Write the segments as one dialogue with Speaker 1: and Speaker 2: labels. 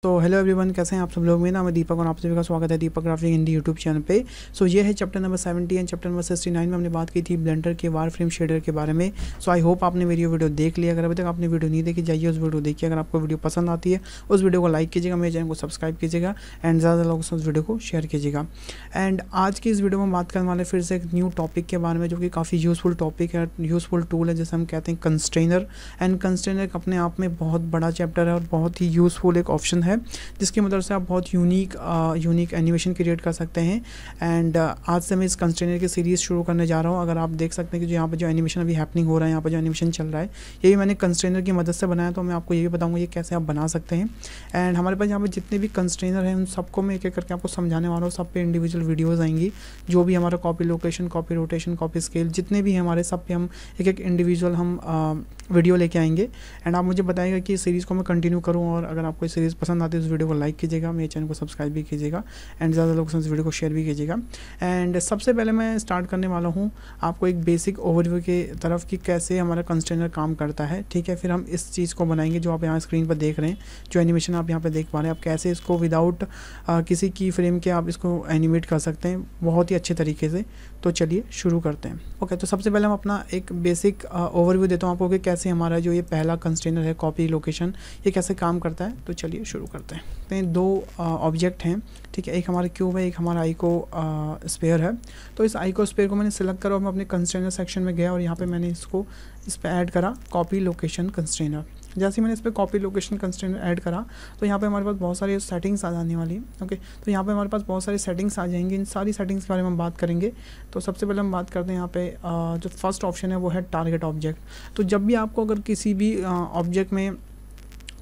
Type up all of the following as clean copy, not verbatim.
Speaker 1: तो hello everyone, कैसे हैं आप सब लोग। मेरा नाम है दीपक और आप सभी का स्वागत है दीपक ग्राफिक हिंदी यूट्यूब चैनल पे। सो ये है chapter number 70 and chapter number 69 में हमने बात की थी ब्लेंडर के वार फ्रेम शेडर के बारे में। सो आई होप आपने मेरी वीडियो देख लिया। अगर अभी तक आपने वीडियो नहीं देखी, जाइए उस वीडियो देखिए। अगर आपको वीडियो पसंद आती है उस वीडियो को लाइक कीजिएगा, मेरे चैनल को सब्सक्राइब कीजिएगा एंड ज़्यादा लोगों से उस वीडियो को शेयर कीजिएगा। एंड आज की इस वीडियो में बात करने वाले फिर से एक न्यू टॉपिक के बारे में, जो कि काफ़ी यूज़फुल टॉपिक है, यूज़फुल टूल है, जैसे हम कहते हैं कंस्ट्रेनर। एंड कंस्ट्रेनर अपने आप में बहुत बड़ा चैप्टर है और बहुत ही यूज़फुल एक ऑप्शन है, जिसकी मदद से आप बहुत यूनिक एनिमेशन क्रिएट कर सकते हैं। एंड आज से मैं इस कंस्ट्रेनर की सीरीज़ शुरू करने जा रहा हूँ। अगर आप देख सकते हैं कि जो यहाँ पर जो एनिमेशन अभी हैपनिंग हो रहा है, यहाँ पर जो एनिमेशन चल रहा है, ये भी मैंने कंस्ट्रेनर की मदद से बनाया। तो मैं आपको ये भी बताऊँगा ये कैसे आप बना सकते हैं। एंड हमारे पास यहाँ पर जितने भी कंस्ट्रेनर हैं उन सबको मैं एक एक करके आपको समझाने वाला हूँ। सब पे इंडिविजुअल वीडियोज़ आएंगी, जो भी हमारा copy location, copy rotation, copy scale, जितने भी हैं हमारे, सब पे हम एक एक इंडिविजुअल हम वीडियो लेके आएंगे। एंड आप मुझे बताइएगा कि इस सीरीज़ को मैं कंटिन्यू करूँ, और अगर आपको इस सीरीज़ पसंद आती है उस वीडियो को लाइक कीजिएगा, मेरे चैनल को सब्सक्राइब भी कीजिएगा एंड ज़्यादा लोगों से इस वीडियो को शेयर भी कीजिएगा। एंड सबसे पहले मैं स्टार्ट करने वाला हूँ आपको एक बेसिक ओवरव्यू के तरफ कि कैसे हमारा कंस्ट्रेनर काम करता है। ठीक है, फिर हम इस चीज़ को बनाएंगे जो आप यहाँ स्क्रीन पर देख रहे हैं, जो एनिमेशन आप यहाँ पर देख पा रहे हैं। आप कैसे इसको विदाउट किसी की फ्रेम के आप इसको एनिमेट कर सकते हैं बहुत ही अच्छे तरीके से। तो चलिए शुरू करते हैं। ओके, तो सबसे पहले हम अपना एक बेसिक ओवरव्यू देता हूँ आपको कि कैसे हमारा जो ये पहला कंस्ट्रेनर है कॉपी लोकेशन, ये कैसे काम करता है। तो चलिए शुरू करते हैं। दो ऑब्जेक्ट हैं, ठीक है, एक हमारा क्यूब है, एक हमारा आइको स्फीयर है। तो इस आइको स्फीयर को मैंने सिलेक्ट करा और मैं अपने कंस्ट्रेनर सेक्शन में गया और यहाँ पे मैंने इस पर ऐड करा कॉपी लोकेशन कंस्ट्रेनर। जैसे ही मैंने इस पर कॉपी लोकेशन कंस्ट्रेनर ऐड करा तो यहाँ पे हमारे पास बहुत सारी सेटिंग्स आ जाने वाली हैं। ओके, तो यहाँ पे हमारे पास बहुत सारी सेटिंग्स आ जाएंगी। इन सारी सेटिंग्स के बारे में हम बात करेंगे। तो सबसे पहले हम बात करते हैं यहाँ पे जो फर्स्ट ऑप्शन है वो है टारगेट ऑब्जेक्ट। तो जब भी आपको अगर किसी भी ऑब्जेक्ट में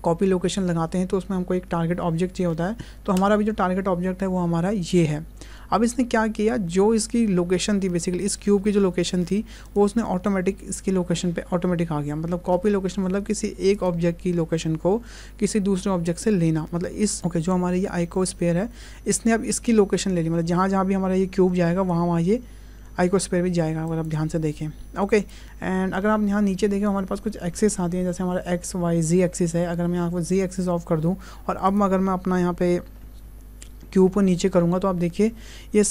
Speaker 1: कॉपी लोकेशन लगाते हैं तो उसमें हमको एक टारगेट ऑब्जेक्ट चाहिए होता है। तो हमारा भी जो टारगेट ऑब्जेक्ट है वो हमारा ये है। अब इसने क्या किया, जो इसकी लोकेशन थी, बेसिकली इस क्यूब की जो लोकेशन थी वो उसने ऑटोमेटिक इसकी लोकेशन पे ऑटोमेटिक आ गया। मतलब कॉपी लोकेशन मतलब किसी एक ऑब्जेक्ट की लोकेशन को किसी दूसरे ऑब्जेक्ट से लेना। मतलब इस जो हमारे ये आइको स्फीयर है, इसने अब इसकी लोकेशन ले ली। मतलब जहाँ जहाँ भी हमारा ये क्यूब जाएगा वहाँ ये आइको स्फीयर भी जाएगा, अगर आप ध्यान से देखें। ओके, एंड अगर आप यहाँ नीचे देखें हमारे पास कुछ एक्सिस आती हैं, जैसे हमारा एक्स वाई जी एक्सिस है। अगर मैं यहाँ पर जी एक्सिस ऑफ कर दूँ और अब अगर मैं अपना यहाँ पे क्यूब को नीचे करूँगा तो आप देखिए ये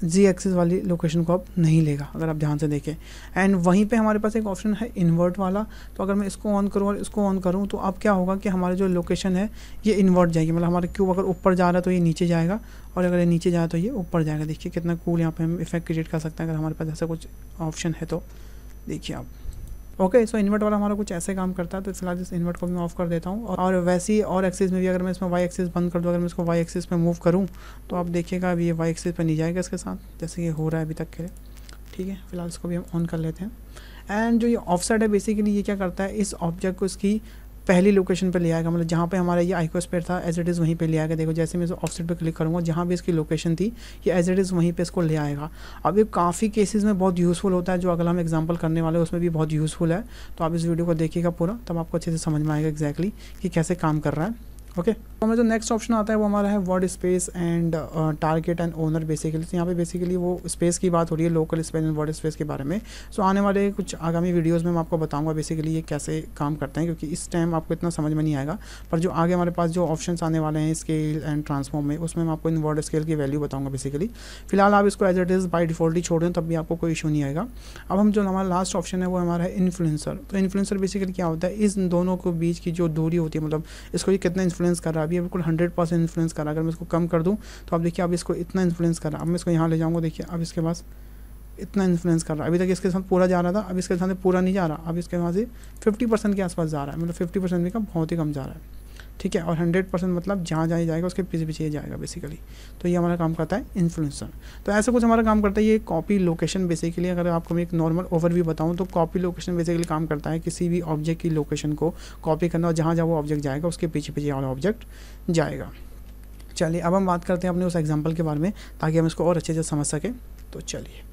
Speaker 1: जी एक्सिस वाली लोकेशन को अब नहीं लेगा, अगर आप ध्यान से देखें। एंड वहीं पे हमारे पास एक ऑप्शन है इन्वर्ट वाला। तो अगर मैं इसको ऑन करूँ और इसको ऑन करूँ तो अब क्या होगा कि हमारी जो लोकेशन है ये इन्वर्ट जाएगी। मतलब हमारा क्यूब अगर ऊपर जा रहा है तो ये नीचे जाएगा, और अगर ये नीचे जाए तो ये ऊपर जाएगा। देखिए कितना कूल यहाँ पे हम इफेक्ट क्रिएट कर सकते हैं अगर हमारे पास ऐसा कुछ ऑप्शन है तो। देखिए आप। ओके, सो इन्वर्ट वाला हमारा कुछ ऐसे काम करता है। तो फिलहाल इस इन्वर्ट को मैं ऑफ कर देता हूँ। और वैसे ही और एक्सिस में भी अगर मैं इसमें वाई एक्सिस बंद कर दूँ, अगर मैं इसको वाई एक्सिस पे मूव करूँ तो आप देखिएगा अभी ये वाई एक्सिस पे नहीं जाएगा इसके साथ, जैसे ये हो रहा है अभी तक के लिए। ठीक है, फिलहाल इसको भी हम ऑन कर लेते हैं। एंड जो ये ऑफसेट है, बेसिकली ये क्या करता है, इस ऑब्जेक्ट को इसकी पहली लोकेशन पे ले आएगा। मतलब जहाँ पे हमारा ये आइको स्फीयर था एज इट इज़ वहीं पे ले आएगा। देखो जैसे मैं इस ऑफसेट पे क्लिक करूँगा, जहाँ भी इसकी लोकेशन थी ये एज इट इज़ वहीं पे इसको ले आएगा। अब ये काफ़ी केसेस में बहुत यूज़फुल होता है, जो अगर हम एग्जांपल करने वाले हैं उसमें भी बहुत यूज़फुल है। तो आप इस वीडियो को देखिएगा पूरा, तब आपको अच्छे से समझ में आएगा एग्जैक्टली कि कैसे काम कर रहा है। ओके, तो हमें जो नेक्स्ट ऑप्शन आता है वो हमारा है word space and target and owner basically. तो यहाँ पे बेसिकली वो स्पेस की बात हो रही है, local space and word space के बारे में। सो आने वाले कुछ आगामी वीडियोस में मैं आपको बताऊंगा बेसिकली ये कैसे काम करते हैं, क्योंकि इस टाइम आपको इतना समझ में नहीं आएगा। पर जो आगे हमारे पास जो ऑप्शंस आने वाले हैं स्केल एंड ट्रांसफॉर्म में, उसमें मैं आपको इन वर्ड स्केल की वैल्यू बताऊँगा बेसिकली। फिलहाल आप इसको as it is by default ही छोड़ दें, तब भी आपको कोई इशू नहीं आएगा। अब हम जो हमारा लास्ट ऑप्शन है वो हमारा है इन्फ्लुएंसर। तो इन्फ्लुएंसर बेसिकली क्या होता है, इस दोनों के बीच की जो दूरी होती है, मतलब इसको ये कितना इन्फ्लुएंस कर रहा है। अभी बिल्कुल 100% इन्फ्लुएंस कर रहा है। अगर मैं इसको कम कर दूं तो आप देखिए अब इसको इतना इन्फ्लुएंस कर रहा है। अब मैं इसको यहाँ ले जाऊँगा, देखिए अब इसके पास इतना इन्फ्लुएंस कर रहा है। अभी तक इसके साथ पूरा जा रहा था, अब इसके साथ पूरा नहीं जा रहा, अब इसके वहाँ से 50% के आसपास जा रहा है। मतलब 50% भी कम, बहुत ही कम जा रहा है। ठीक है, और 100% मतलब जहाँ जहाँ जाएगा उसके पीछे पीछे जाएगा बेसिकली। तो ये हमारा काम करता है इन्फ्लुएंसर। तो ऐसा कुछ हमारा काम करता है ये कॉपी लोकेशन बेसिकली। अगर आपको मैं एक नॉर्मल ओवरव्यू बताऊँ तो कॉपी लोकेशन बेसिकली काम करता है किसी भी ऑब्जेक्ट की लोकेशन को कॉपी करना, और जहाँ जहाँ वो ऑब्जेक्ट जाएगा उसके पीछे पीछे वाला ऑब्जेक्ट जाएगा। चलिए अब हम बात करते हैं अपने उस एग्जाम्पल के बारे में, ताकि हम इसको और अच्छे से समझ सकें। तो चलिए,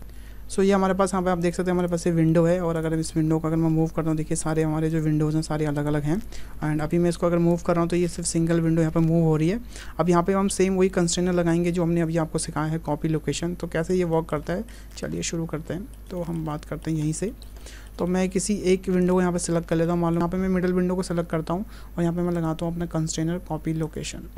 Speaker 1: सो ये हमारे पास यहाँ पे आप देख सकते हैं हमारे पास ये विंडो है। और अगर इस विंडो को अगर मैं मूव करता हूँ, देखिए सारे हमारे जो विंडोज़ हैं सारे अलग अलग हैं। एंड अभी मैं इसको अगर मूव कर रहा हूँ तो ये सिर्फ सिंगल विंडो यहाँ पे मूव हो रही है। अब यहाँ पे हम सेम वही कंस्ट्रेनर लगाएंगे जो हमने अभी आपको सिखाया है कॉपी लोकेशन। तो कैसे ये वर्क करता है, चलिए शुरू करते हैं। तो हम बात करते हैं यहीं से। तो मैं किसी एक विंडो को यहाँ पे सिलेक्ट कर लेता हूँ। मान लो यहाँ पे मैं मिडिल विंडो को सिलेक्ट करता हूँ और यहाँ पे मैं लगाता हूँ अपना कंस्ट्रेनर कॉपी लोकेशन।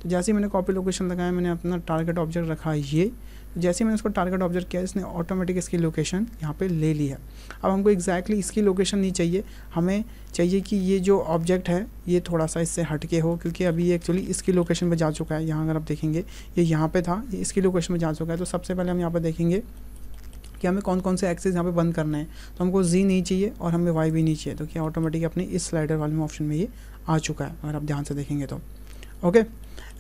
Speaker 1: तो जैसे ही मैंने कॉपी लोकेशन लगाया, मैंने अपना टारगेट ऑब्जेक्ट रखा ये। जैसे ही मैंने इसको टारगेट ऑब्जेक्ट किया, इसने ऑटोमेटिक इसकी लोकेशन यहाँ पे ले ली है। अब हमको एग्जैक्टली इसकी लोकेशन नहीं चाहिए, हमें चाहिए कि ये जो ऑब्जेक्ट है ये थोड़ा सा इससे हटके हो, क्योंकि अभी ये एक्चुअली इसकी लोकेशन पे जा चुका है। यहाँ अगर आप देखेंगे ये यहाँ पे था, ये इसकी लोकेशन में जा चुका है। तो सबसे पहले हम यहाँ पे देखेंगे कि हमें कौन कौन से एक्सेस यहाँ पे बंद करना है। तो हमको जी नहीं चाहिए और हमें वाई भी नहीं चाहिए, तो क्या ऑटोमेटिक अपने इस स्लाइडर वाले में ऑप्शन में ये आ चुका है, अगर आप ध्यान से देखेंगे तो। ओके,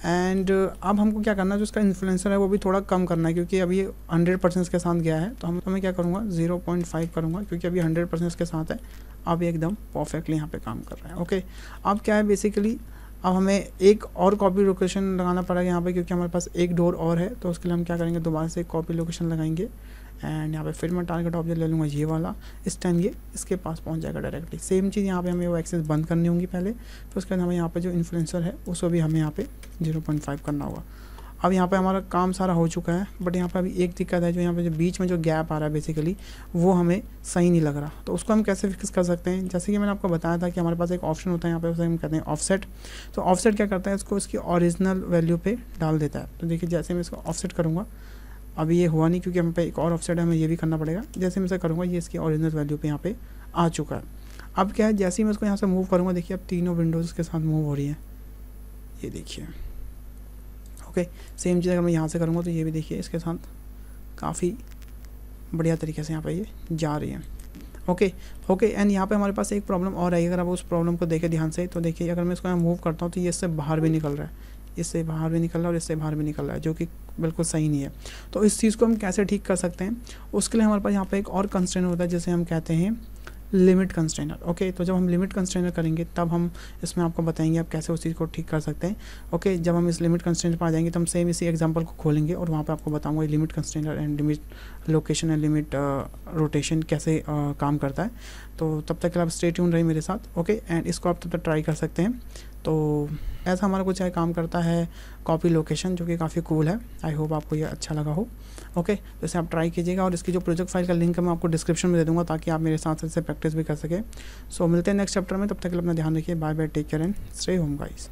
Speaker 1: एंड अब हमको क्या करना है, जो इसका इन्फ्लुएंसर है वो भी थोड़ा कम करना है, क्योंकि अभी ये 100% के साथ गया है। तो मैं क्या करूँगा 0.5 करूँगा, क्योंकि अभी 100% के साथ है। अब एकदम परफेक्टली यहाँ पे काम कर रहा है। ओके, अब क्या है बेसिकली, अब हमें एक और कॉपी लोकेशन लगाना पड़ेगा यहाँ पे, क्योंकि हमारे पास एक डोर और है। तो उसके लिए हम क्या करेंगे, दोबारा से एक कॉपी लोकेशन लगाएंगे एंड यहाँ पे फिर मैं टारगेट ऑब्जेक्ट ले लूँगा ये वाला। इस टाइम ये इसके पास पहुँच जाएगा डायरेक्टली। सेम चीज़ यहाँ पे हमें वो एक्सेस बंद करनी होंगी पहले, फिर उसके बाद हमें यहाँ पे जो इन्फ्लुएंसर है उसको भी हमें यहाँ पे 0.5 करना होगा। अब यहाँ पे हमारा काम सारा हो चुका है, बट यहाँ पे अभी एक दिक्कत है, जो यहाँ पे जो बीच में जो गैप आ रहा है बेसिकली वो हमें सही नहीं लग रहा। तो उसको हम कैसे फिक्स कर सकते हैं, जैसे कि मैंने आपको बताया था कि हमारे पास एक ऑप्शन होता है यहाँ पे, उसे हम कहते हैं ऑफसेट। तो ऑफसेट क्या करता है, इसको इसकी ओरिजिनल वैल्यू पे डाल देता है। तो देखिए जैसे मैं इसको ऑफसेट करूँगा, अभी ये हुआ नहीं क्योंकि हम पे एक और ऑफसेट है, हमें ये भी करना पड़ेगा। जैसे मैं इसे करूँगा ये इसकी ओरिजिनल वैल्यू पे यहाँ पे आ चुका है। अब क्या है, जैसे ही मैं इसको यहाँ से मूव करूँगा, देखिए अब तीनों विंडोज़ के साथ मूव हो रही हैं, ये देखिए। ओके, सेम चीज़ अगर मैं यहाँ से करूँगा तो ये भी देखिए इसके साथ काफ़ी बढ़िया तरीके से यहाँ पे ये जा रही है। ओके, एंड यहाँ पे हमारे पास एक प्रॉब्लम और आई। अगर आप उस प्रॉब्लम को देखें ध्यान से, तो देखिए अगर मैं इसको यहाँ मूव करता हूँ तो ये इससे बाहर भी निकल रहा है, इससे बाहर भी निकल रहा है और इससे बाहर भी निकल रहा है, जो कि बिल्कुल सही नहीं है। तो इस चीज़ को हम कैसे ठीक कर सकते हैं, उसके लिए हमारे पास यहाँ पे एक और कंस्ट्रेनर होता है जिसे हम कहते हैं लिमिट कंस्ट्रेनर। ओके, तो जब हम लिमिट कंस्ट्रेनर करेंगे तब हम इसमें आपको बताएंगे आप कैसे उस चीज़ को ठीक कर सकते हैं। ओके, जब हम इस लिमिट कंस्ट्रेनर पर आ जाएंगे तो हम सेम इसी एग्जांपल को खोलेंगे और वहाँ पे आपको बताऊंगा ये limit constrainer and limit location and limit rotation कैसे काम करता है। तो तब तक आप स्टे ट्यून रहिए मेरे साथ। ओके, एंड इसको आप तब तक ट्राई कर सकते हैं। तो ऐसा हमारा कुछ है काम करता है कॉपी लोकेशन, जो कि काफ़ी कूल है। आई होप आपको ये अच्छा लगा हो। ओके, तो इसे आप ट्राई कीजिएगा और इसकी जो प्रोजेक्ट फाइल का लिंक है मैं आपको डिस्क्रिप्शन में दे दूँगा, ताकि आप मेरे साथ इसे प्रैक्टिस भी कर सकें। सो मिलते हैं नेक्स्ट चैप्टर में, तब तक के लिए अपना ध्यान रखिए। Bye bye, take care and stay home guys.